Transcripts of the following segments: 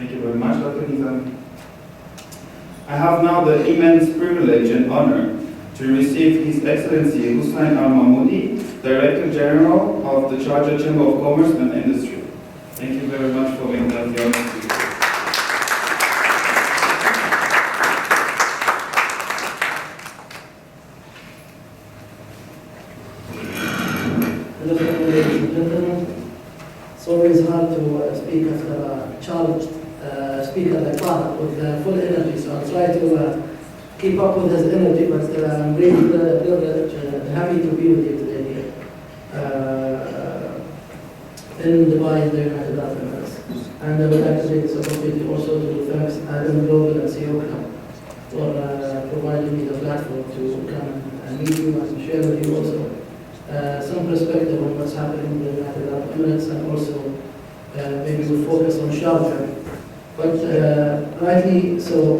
Thank you very much, Dr. Nizam. I have now the immense privilege and honor to receive His Excellency Hussain Mahmoudi, Director General of the Sharjah Chamber of Commerce and Industry. Thank you very much for being there. Ladies and gentlemen, it's always hard to speak after a charged speaker like Farah with full energy, so I'll try to keep up with his energy, but I'm really privileged and happy to be with you today here in Dubai, in the United Arab Emirates. And I would like to take this opportunity also to thank Adam Global and CEO Club for providing me the platform to come and meet you and share with you also some perspective on what's happening in the United Arab Emirates, and also maybe we'll focus on Sharjah. But rightly so,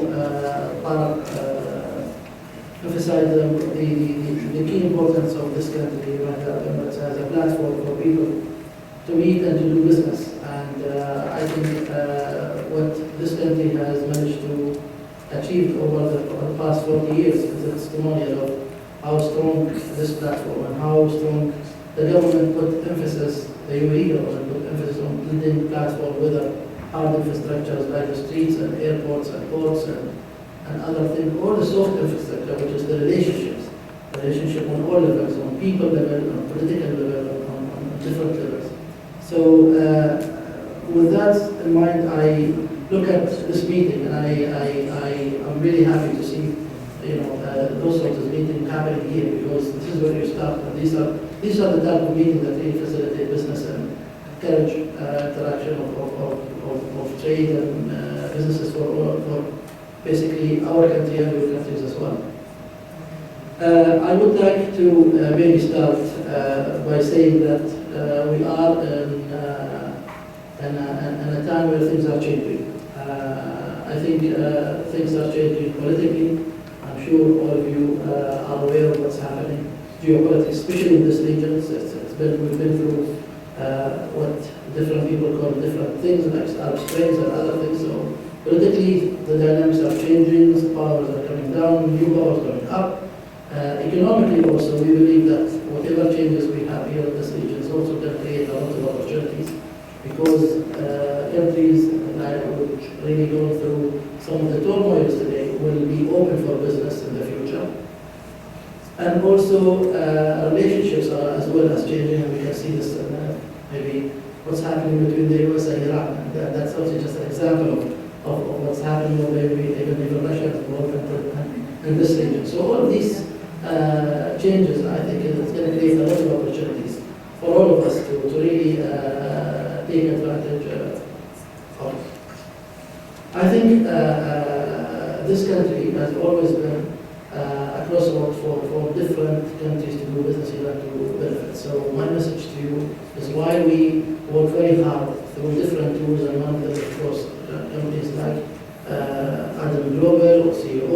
emphasized the key importance of this country, the United Arab Emirates, as a platform for people to meet and to do business. And I think what this country has managed to achieve over the past 40 years is a testimonial of how strong this platform and how strong the government put emphasis, the UAE government put emphasis on building platform with hard infrastructures like the streets and airports and ports and other things, all the soft infrastructure, which is the relationship on all levels, on people level, on political level, on different levels. So with that in mind, I look at this meeting and I'm really happy to see those sorts of meetings happening here, because this is where you start. And these are the type of meetings that really facilitate business and encourage interaction of trade and businesses for basically our country and your countries as well. I would like to maybe start by saying that we are in a time where things are changing. I think things are changing politically. I'm sure all of you are aware of what's happening geopolitically, especially in this region. We've been through what different people call different things, like Arab Springs and other things. So politically, the dynamics are changing, powers are coming down, new powers coming up. Economically also, we believe that whatever changes we have here in this region is also going to create a lot of opportunities, because countries which really going through some of the turmoils today will be open for business in the future. And also relationships are as well as changing, and we can see this maybe what's happening between the US and Iran. And that's also just an example of what's happening, or maybe even Russia is involved in this region. So all of these changes, I think it's going to create a lot of opportunities for all of us to really take advantage of. I think this country has always been a crossroads for different countries to do business here and to benefit. So my message to you is why we work very hard through different tools, and one of them, of course, companies like Adam Global or CEO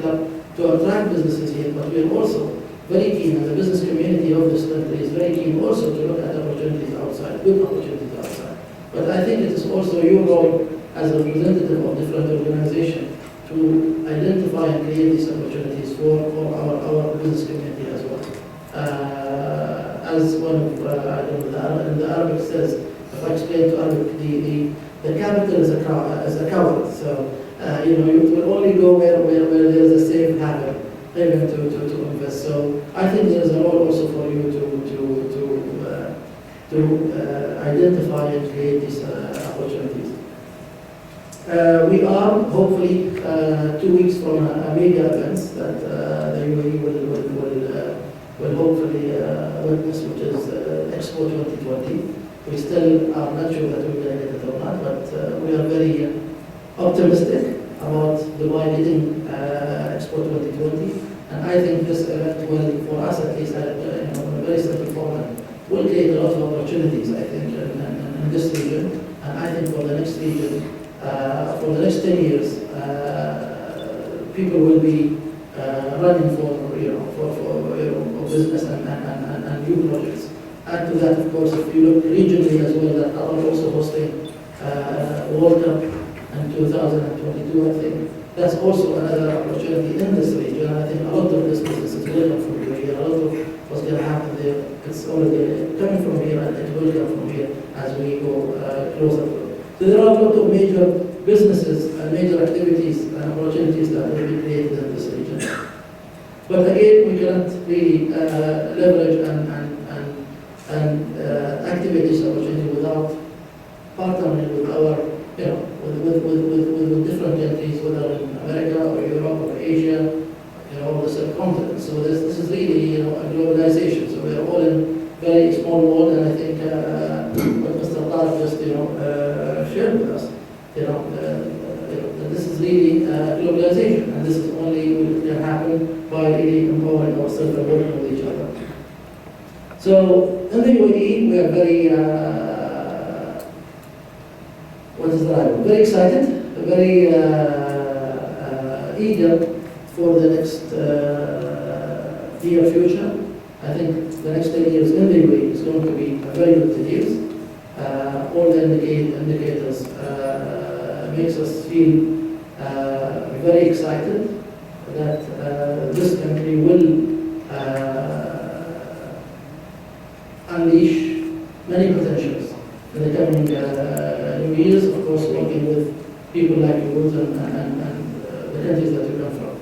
Club, to attract businesses here. But we are also very keen, and the business community of this country is very keen also to look at opportunities outside, good opportunities outside. But I think it is also your role as a representative of different organizations to identify and create these opportunities for our business community as well. As one of the Arabic says, if I explain to Arabic, the capital is a coward. So you will only go where there is a safe haven even to invest. So I think there is a role also for you to identify and create these opportunities. We are hopefully 2 weeks from a mega event that the UAE will hopefully witness, which is Expo 2020. We still are not sure that we're going to get it or not, but we are very optimistic about Dubai leading Expo 2020. And I think this event will, for us at least, in a very simple format, will create a lot of opportunities, I think, in this region. And I think for the next region, for the next 10 years, people will be running for business and new projects. Add to that, of course, if you look regionally as well, that are also hosting World Cup in 2022, I think. That's also another opportunity in this region. I think a lot of this business is going to come from here. A lot of what's going to happen there, it's already coming from here, and it will come from here as we go closer to it. So there are a lot of major businesses and major activities and opportunities that will be created in this region. But again, we cannot really leverage and activate this opportunity without partnering with our, with different countries, whether in America or Europe or Asia, or the subcontinent. So this is really, a globalization. So we are all in very small world, and I think what Mr. Tarek just, shared with us, that this is really globalization, and this is only can happen by really empowering ourselves and working with each other. So in the UAE, we are very, very excited, very eager for the next near future. I think the next 10 years in the UAE is going to be a very good 10 years. All the indicators makes us feel very excited that this country will unleash many potentials in the coming new years, of course, working with people like yours and the countries that you come from.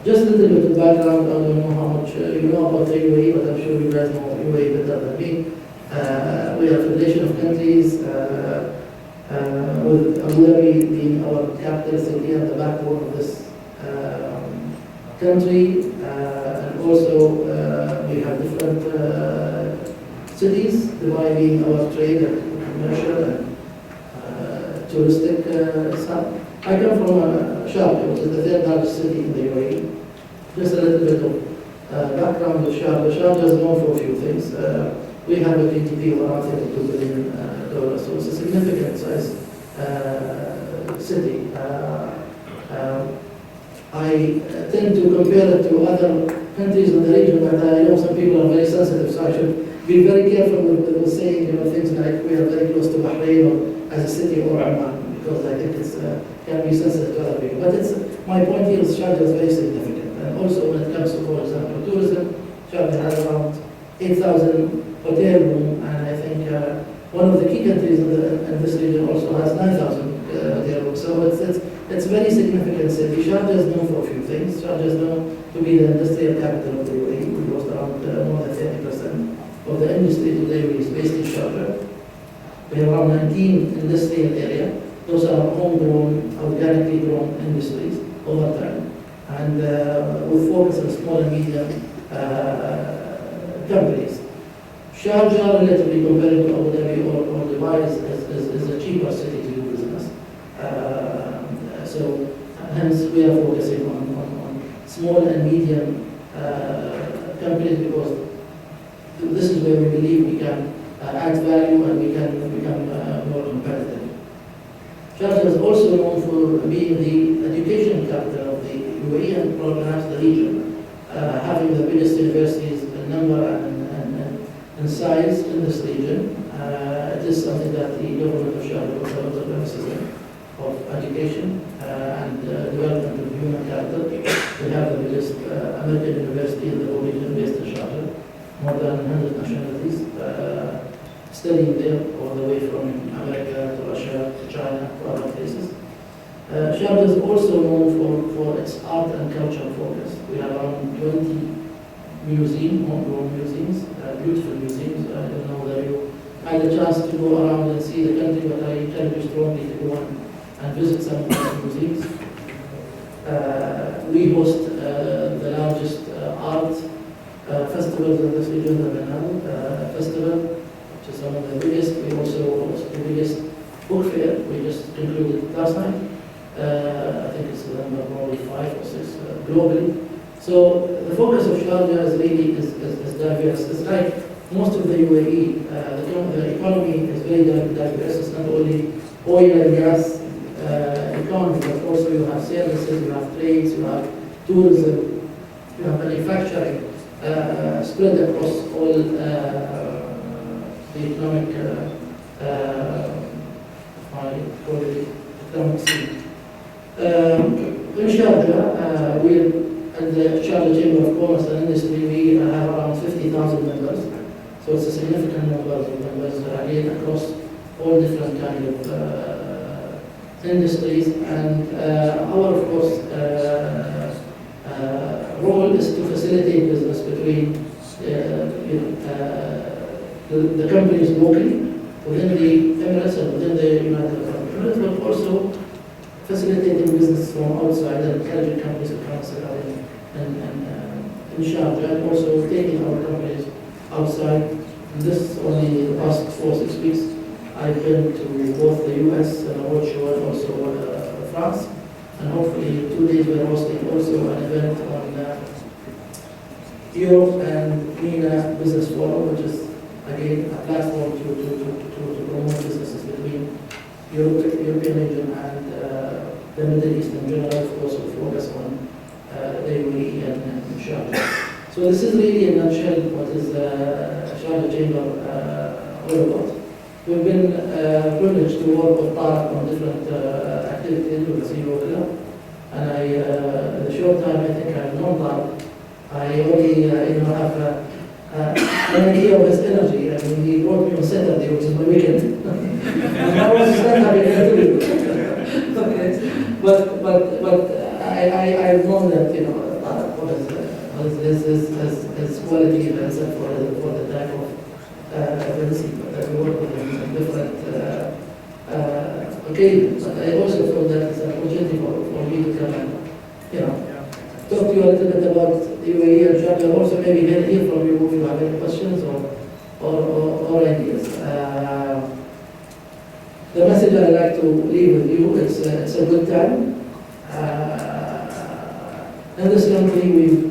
Just a little bit of background, I don't know how much you know about the UAE, but I'm sure you guys know UAE better than me. We have a relation of countries, with Abu Dhabi being our capital city and the backbone of this country. And also we have different cities, Dubai being our trade and commercial and touristic hub. I come from Sharjah, which is the third largest city in the UAE. Just a little bit of background of Sharjah. Sharjah is known for a few things. We have a GDP of around $32 billion, so it's a significant size city. I tend to compare it to other countries in the region, but I know some people are very sensitive, so I should be very careful with saying things like we are very close to Bahrain or as a city or Oman, because I think it's can be sensitive to other people. But my point here is Sharjah is very significant, and also when it comes to, for example, tourism, Sharjah has around 8,000 hotel rooms, and I think one of the key countries in this region also has 9,000 hotel rooms. So it's very significant city. Sharjah is known for a few things. Sharjah is known to be the industrial capital of the UAE. We lost around more than 30% of the industry today is based in Sharjah. We have around 19 industrial areas. Those are homegrown, organically grown industries over time. And we focus on small and medium companies. Sharjah, relatively compared to Abu Dhabi or Dubai, is a cheaper city to do business. So hence we are focusing on small and medium companies, because this is where we believe we can add value and we can become more competitive. Sharjah is also known for being the education capital of the UAE and perhaps the region, having the biggest universities in number and size in this region. It is something that the government of Sharjah puts a lot of emphasis in, of education and development of human capital. We have the biggest American university in the whole region based in Sharjah, more than 100 nationalities studying there, all the way from America to Russia to China to other places. Sharjah is also known for its art and culture focus. We have around 20 museums, homegrown museums, beautiful museums. I don't know whether you had a chance to go around and see the country, but I encourage you strongly to go and visit some of these museums. We host the largest art festivals in this region, the Manal Festival, which is one of the biggest. We also host the biggest book fair. We just concluded last night. I think it's the number probably 5 or 6 globally. So the focus of Sharjah is really is diverse. It's like most of the UAE, the economy is very diverse. It's not only oil and gas economy, but also you have services, you have trades, you have tourism, you have manufacturing spread across all the economic my colleague economic scene. In Sharjah, we at the Sharjah Chamber of Commerce and Industry, we have around 50,000 members. So it's a significant number of members again across all different kind of industries. And our, of course, role is to facilitate business between the companies locally within the Emirates and within the United Arab Emirates, but also facilitating business from outside and encouraging companies to come and set up in Sharjah, and also taking our companies outside. And this only the past 4-6 weeks, I've been to both the US and a roadshow and also France. And hopefully 2 days we're hosting also an event on Europe and MENA Business Forum, which is again a platform to promote businesses between European region and the Middle East in general. Of course, we focus on the UAE and Sharjah. So this is really in a nutshell what is Sharjah Chamber all about. We've been privileged to work with Tarek on different activities with the CEO Club. And in the short time I think I've known Tarek, I only have an idea of his energy. I mean, he brought me on Saturday, which is my weekend. And I was not having an interview. Okay. But I've known that, his quality and for the type of events that we work with in different occasions. But I also feel that it's an opportunity for me to come and, talk to you a little bit about the UAE and Sharjah. Also maybe hear from you if you have any questions or ideas. The message I'd like to leave with you is it's a good time. In this country, we've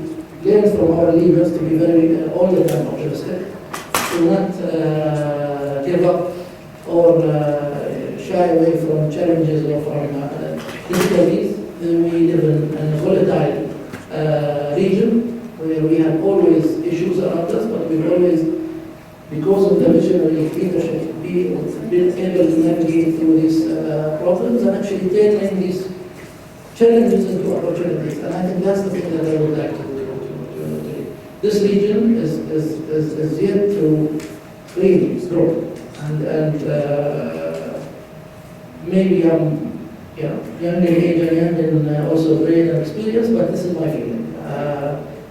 learned from our leaders to be very, all the time optimistic, to not give up or shy away from challenges or from difficulties. We live in a volatile region where we have always issues around us, but we've always, because of the visionary leadership, been able to navigate through these problems and actually turning these challenges into opportunities. And I think that's the thing that I would like to do. This region is yet to really grow. And maybe I'm young in age and young in also brain and experience, but this is my feeling.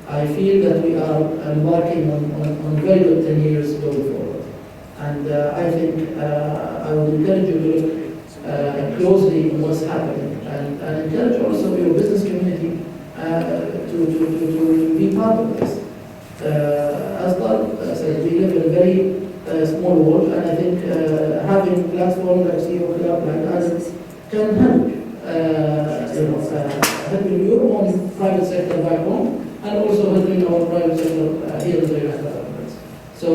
I feel that we are embarking on very good 10 years going forward. And I think I would encourage you to look closely on what's happening and encourage also your business community to be part of this. As Bob said, we live in a very small world, and I think having platforms like CEO Club like others can help, helping your own private sector back home, and also helping our private sector here in the United Arab Emirates. So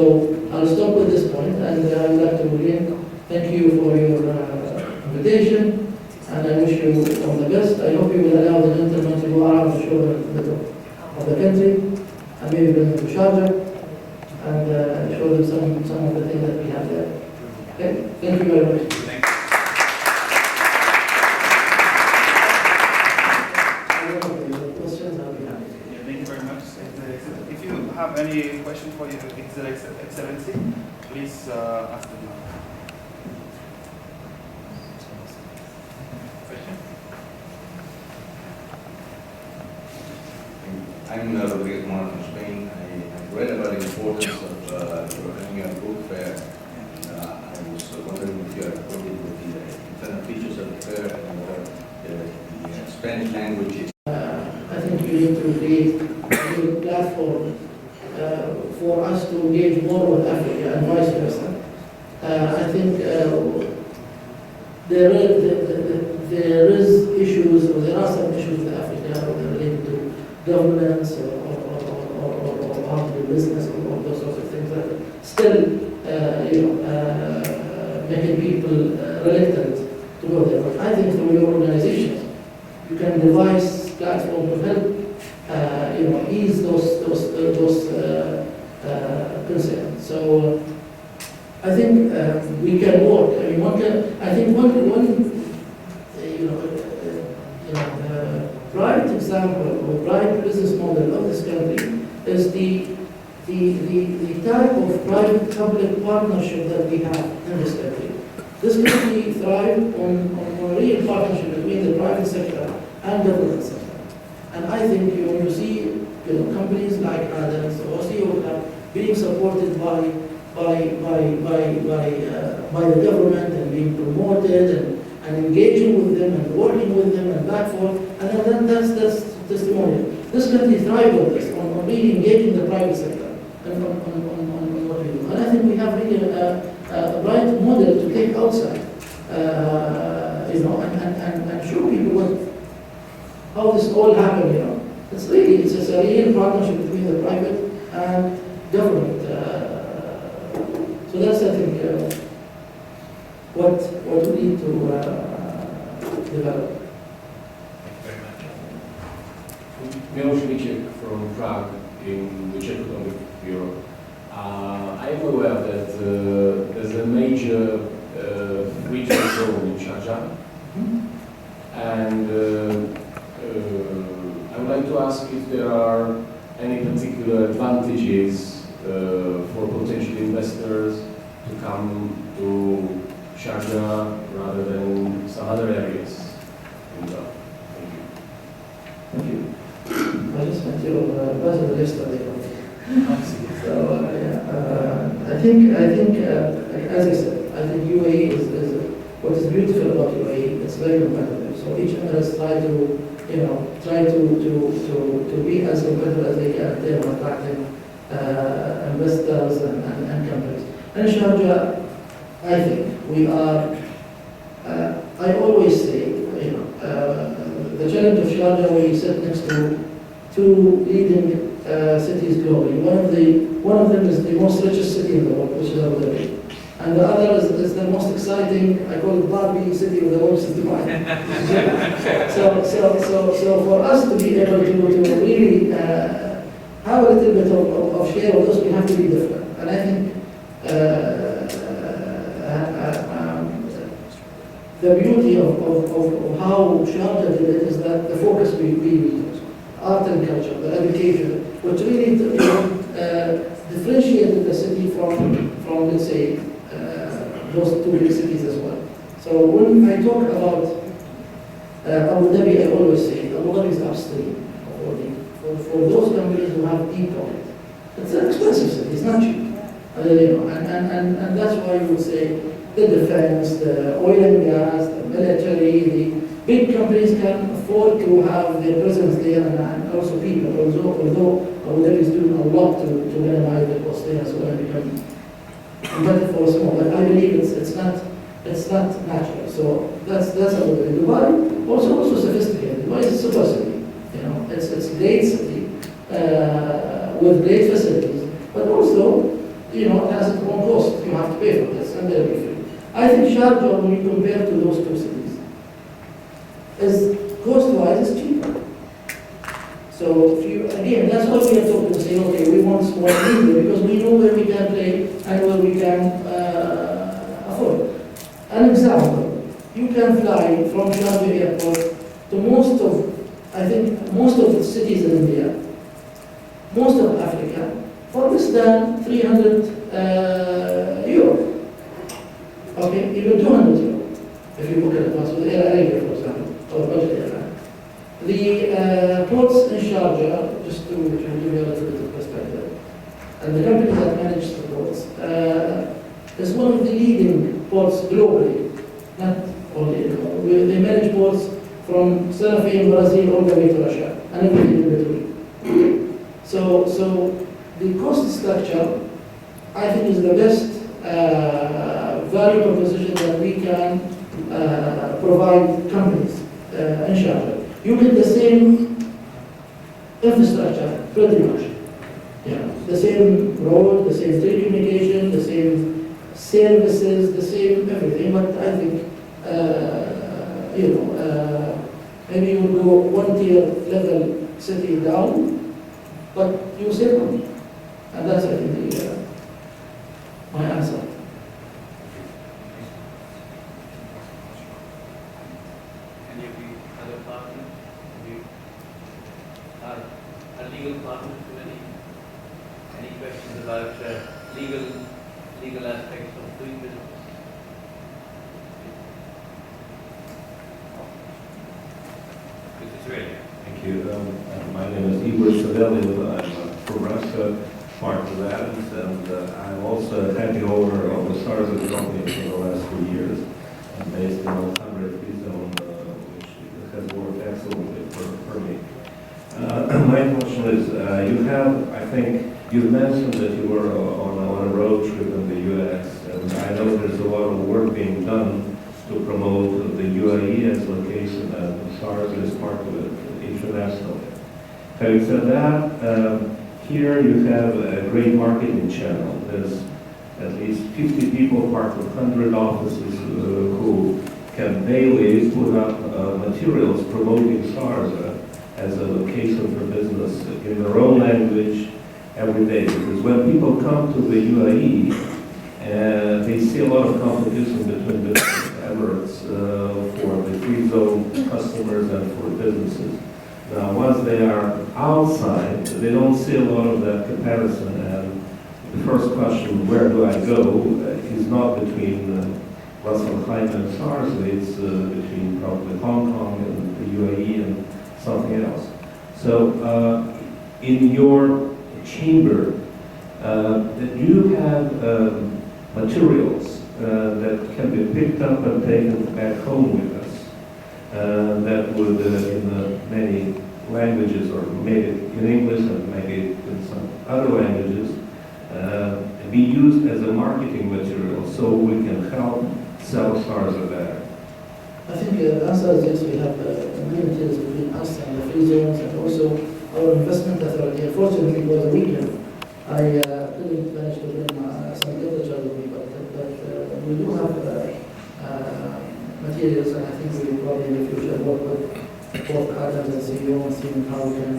I'll stop with this point, and I'd like to again thank you for your invitation, and I wish you all the best. I hope you will allow the gentleman to go around the show of the country, and maybe bring them to Sharjah, and show them some of the things that we have there. Okay? Thank you very much. Have any question for your Excellency, please ask them now. I'm Rodriguez Mora from Spain. I read about the importance of running a book fair, and I was wondering if you are acquainted with the internal features of the fair and whether the Spanish language is. I think you need to create a new platform for us to engage more with Africa and vice versa. I think there is issues, or there are some issues with Africa related to governance or how to do business or all those sorts of things that still, making people reluctant to go there. But I think through your organization, you can devise platforms to help ease those concerns. So I think we can work. I mean, I think one bright example or bright business model of this country is the type of private-public partnership that we have in this country. This country thrives on a real partnership between the private sector and government sector. And I think when you see companies like Adams or Oceoca being supported by the government and being promoted and engaging with them and working with them and back forth, and then that's testimonial. This country thrives on this, on really engaging the private sector and on what we do. And I think we have really a bright model to take outside, and show people how this all happened. It's a real partnership between the private and government. So that's, I think, what we need to develop. Miłosz Miciek from Prague in the Czech Economic Bureau. I am aware that there's a major free trade zone in Sharjah, and I would like to ask if there are any particular advantages for potential investors to come to Sharjah rather than some other areas in the. Thank you. I just met your president yesterday. So I think as I said, I think UAE is what is beautiful about UAE. It's very competitive. So each emirates try to be as competitive as they can. They are attracting investors and companies. And Sharjah, I think we are. I always say, the challenge of Sharjah, we sit next to two leading cities globally. One of them is the most richest city in the world, which is Abu Dhabi. And the other is the most exciting, I call it Barbie city of the world, which is Dubai. So for us to be able to really have a little bit of share of this, we have to be different. And I think the beauty of how Sharjah did it is that the focus we use, art and culture, the education, which really differentiated the city from let's say, those two big cities as well. So when I talk about Abu Dhabi, I always say Abu Dhabi is upstream for those companies who have deep pocket. It's an expensive city, it's not cheap. And that's why you would say the defense, the oil and gas, the military, the big companies can afford to have their presence there and also people, although Abu Dhabi is doing a lot to minimize the cost there as well and become competitive for small. But I believe it's not natural. So that's Abu Dhabi. Dubai also sophisticated. Dubai is a super city. It's a great city with great facilities, but also it has its own cost. You have to pay for this, and they'll be free. I think Sharjah, when you compare to those two cities, is cost-wise is cheaper. So again, that's why we are talking to say, okay, we want small India because we know where we can play and where we can afford. An example, you can fly from Sharjah airport to most of the cities in India, most of Africa, for less than 300 euro. Okay, even 200 euro, if you look at it with Air Arabia, for example, or budget airline. The ports in Sharjah, just to give you a little bit of perspective, and the company that manages the ports is one of the leading ports globally. Not only, they manage ports from Santa Fe in Brazil all the way to Russia, and everything in between. So the cost structure, I think, is the best value proposition that we can provide companies in Sharjah. You get the same infrastructure, pretty much. The same road, the same telecommunication, the same services, the same everything. But I think, maybe you would go one tier level city down, but you save money. And that's, I think, my answer. partners? Our legal partners, any questions about legal aspects of doing business? This is really. Thank you. My name is Igor Savelyev. I'm from Russia, part of Adams, and I'm also a happy owner of the Sharjah company for the last 2 years. I'm based in Alexandria Free Zone, which has worked excellently for me. My question is, I think you mentioned that you were on a road trip in the U.S., and I know there's a lot of work being done to promote the UAE as location, and Sharjah is part of it internationally. Having said that, here you have a great marketing channel. There's at least 50 people, part of 100 offices who can daily put up materials promoting Sharjah as a location for business in their own language every day. Because when people come to the UAE, they see a lot of competition between different Emirates for the free zone customers and for businesses. Now, once they are outside, they don't see a lot of that comparison. And the first question, where do I go, is not between Ras Al Khaimah and Sharjah. It's between probably Hong Kong and the UAE and something else. So, in your chamber, do you have materials that can be picked up and taken back home with us that would, in many languages, or maybe in English and maybe in some other languages, be used as a marketing material so we can help sell Sharjah better? I think the answer is yes. We have many materials between us and the free zones, and also our investment authority. Unfortunately, it was a weekend. I couldn't manage to bring some literature with me, but we do have materials, and I think we will probably in the future work with both Adams and CEO and see how we can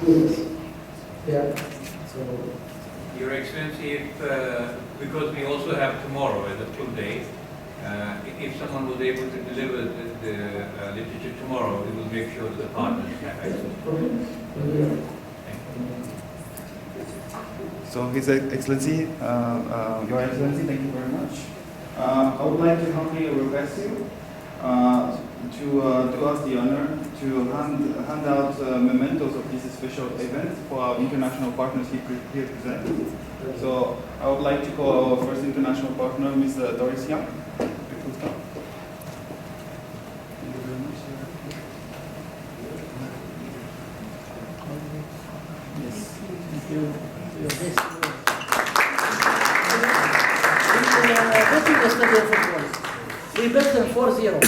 do this. Yeah. So. Your Excellency, because we also have tomorrow as a full day, if someone was able to deliver the literature tomorrow, we will make sure that the partners have access. So, His Excellency, Your Excellency, thank you very much. I would like to humbly request you to do us the honor to hand out mementos of this special event for our international partners here present. So, I would like to call our first international partner, Mr. Doris Young. We bet them 4-0.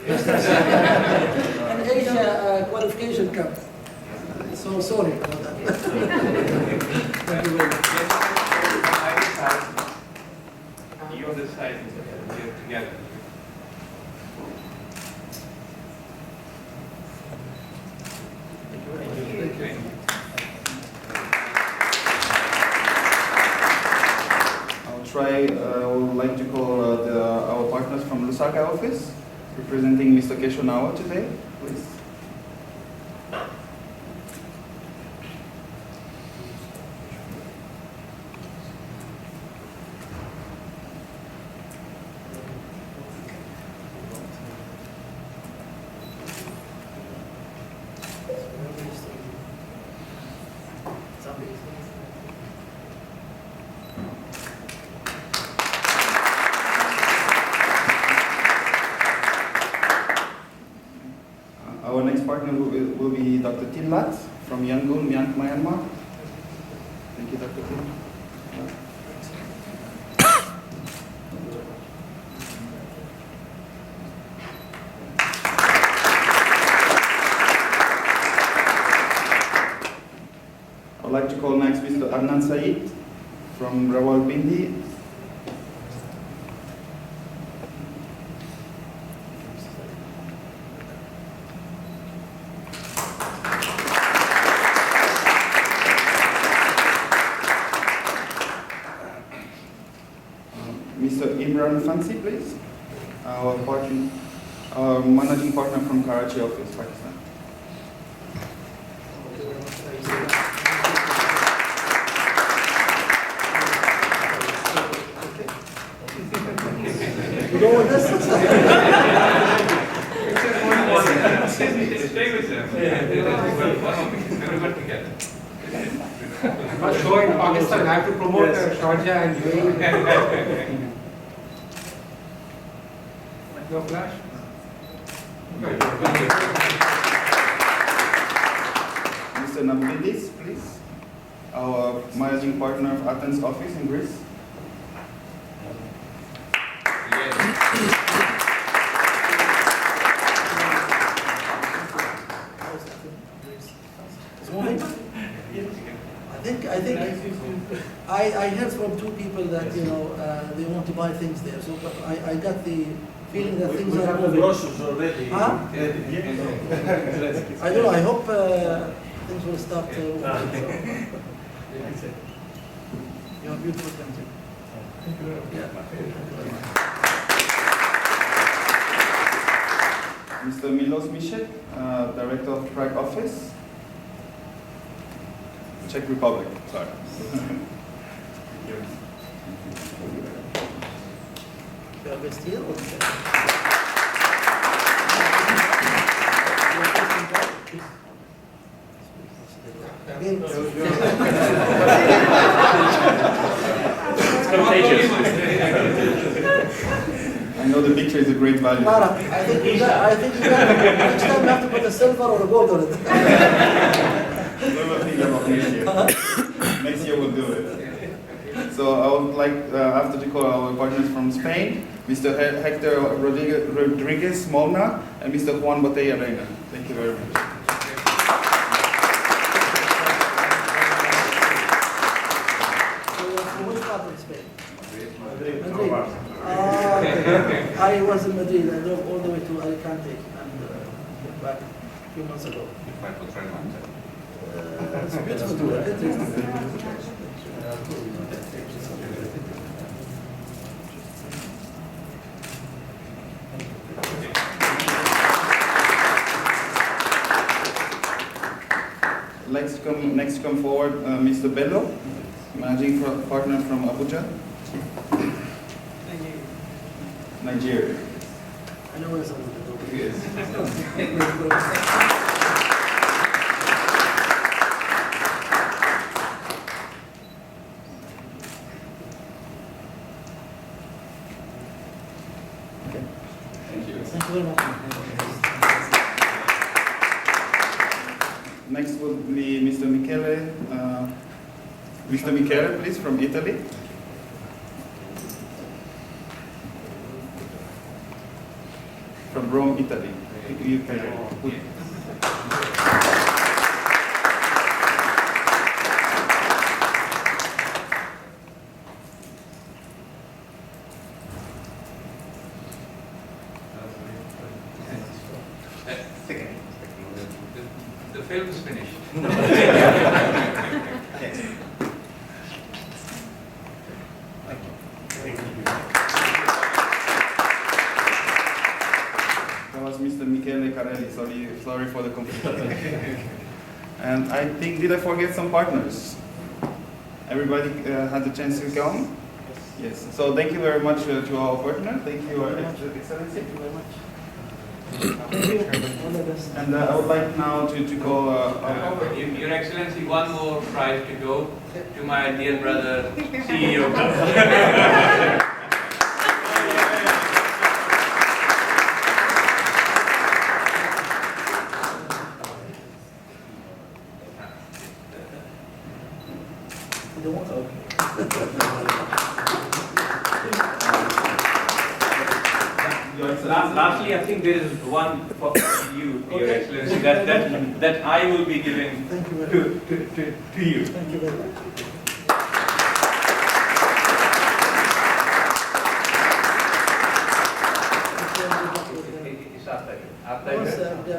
An Asia qualification cup. So sorry about that. Thank you very much. You on this side, we're together. Thank you. I would like to call our partners from Lusaka office, representing Mr. Keshonawa today, please. Our next partner will be Dr. Tin Lat from Yangon, Myanmar. Thank you, Dr. Tin. I would like to call next Mr. Adnan Said from Rawalpindi. Mr. Imran Fancy, please. Our Managing Partner from Karachi office, Pakistan. You know what this is? Stay with them. Everyone together. I'm not sure in Pakistan, I have to promote Sharjah and UAE. No flash? Mr. Navridis, please. Our Managing Partner of Athens office in Greece. I heard from two people that they want to buy things there. So I got the feeling that things are moving. already. Huh? I don't know. I hope things will start. You are beautiful country. Thank you very much. Yeah. Mr. Milos Mishek, Director of Prague office. Czech Republic, sorry. You are based here or I know the picture is a great value. Mara, I think you got, next time you have to put a silver or a gold on it. We will think about next year. Next year we'll do it. So I would like, after the call, our partners from Spain, Mr. Hector Rodriguez Molna and Mr. Juan Botella Reina. Thank you very much. From which part of Spain? Madrid. I was in Madrid. I drove all the way to Alicante and back a few months ago. It's beautiful to work. Next to come forward, Mr. Bello, Managing Partner from Abuja, Nigeria. I know where someone is. Thank you. Thank you very much. Next will be Mr. Michele. Mr. Michele, please, from Italy. From Rome, Italy. The film is finished. That was Mr. Michele Carelli. Sorry for the confusion. And I think, did I forget some partners? Everybody had the chance to come? Yes. So thank you very much to our partner. Thank you, Your Excellency. Thank you very much. And I would like now to call Your Excellency, one more prize to go to my dear brother, CEO. Lastly, I think there is one for you, Your Excellency, that I will be giving Thank you very to you. Thank you very much.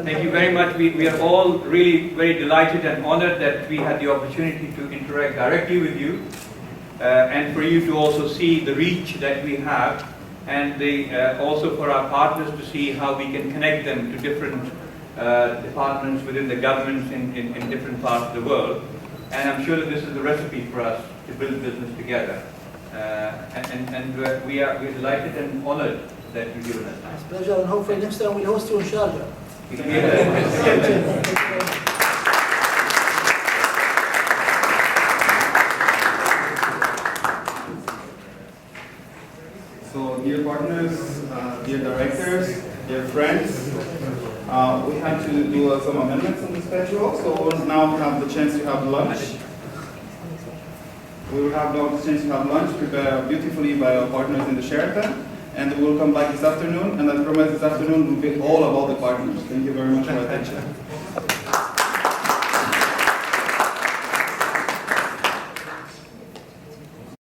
Thank you very much. We are all really very delighted and honored that we had the opportunity to interact directly with you and for you to also see the reach that we have and also for our partners to see how we can connect them to different departments within the governments in different parts of the world. And I'm sure that this is the recipe for us to build business together. We are delighted and honored that you've given us time. It's a pleasure, and hopefully next time we'll host you in Sharjah. We can be there. So, dear partners, dear directors, dear friends, we had to do some amendments on the schedule, so we'll now have the chance to have lunch. We will have now the chance to have lunch prepared beautifully by our partners in the Sheraton, and we will come back this afternoon, and I promise this afternoon will be all about the partners. Thank you very much for your attention.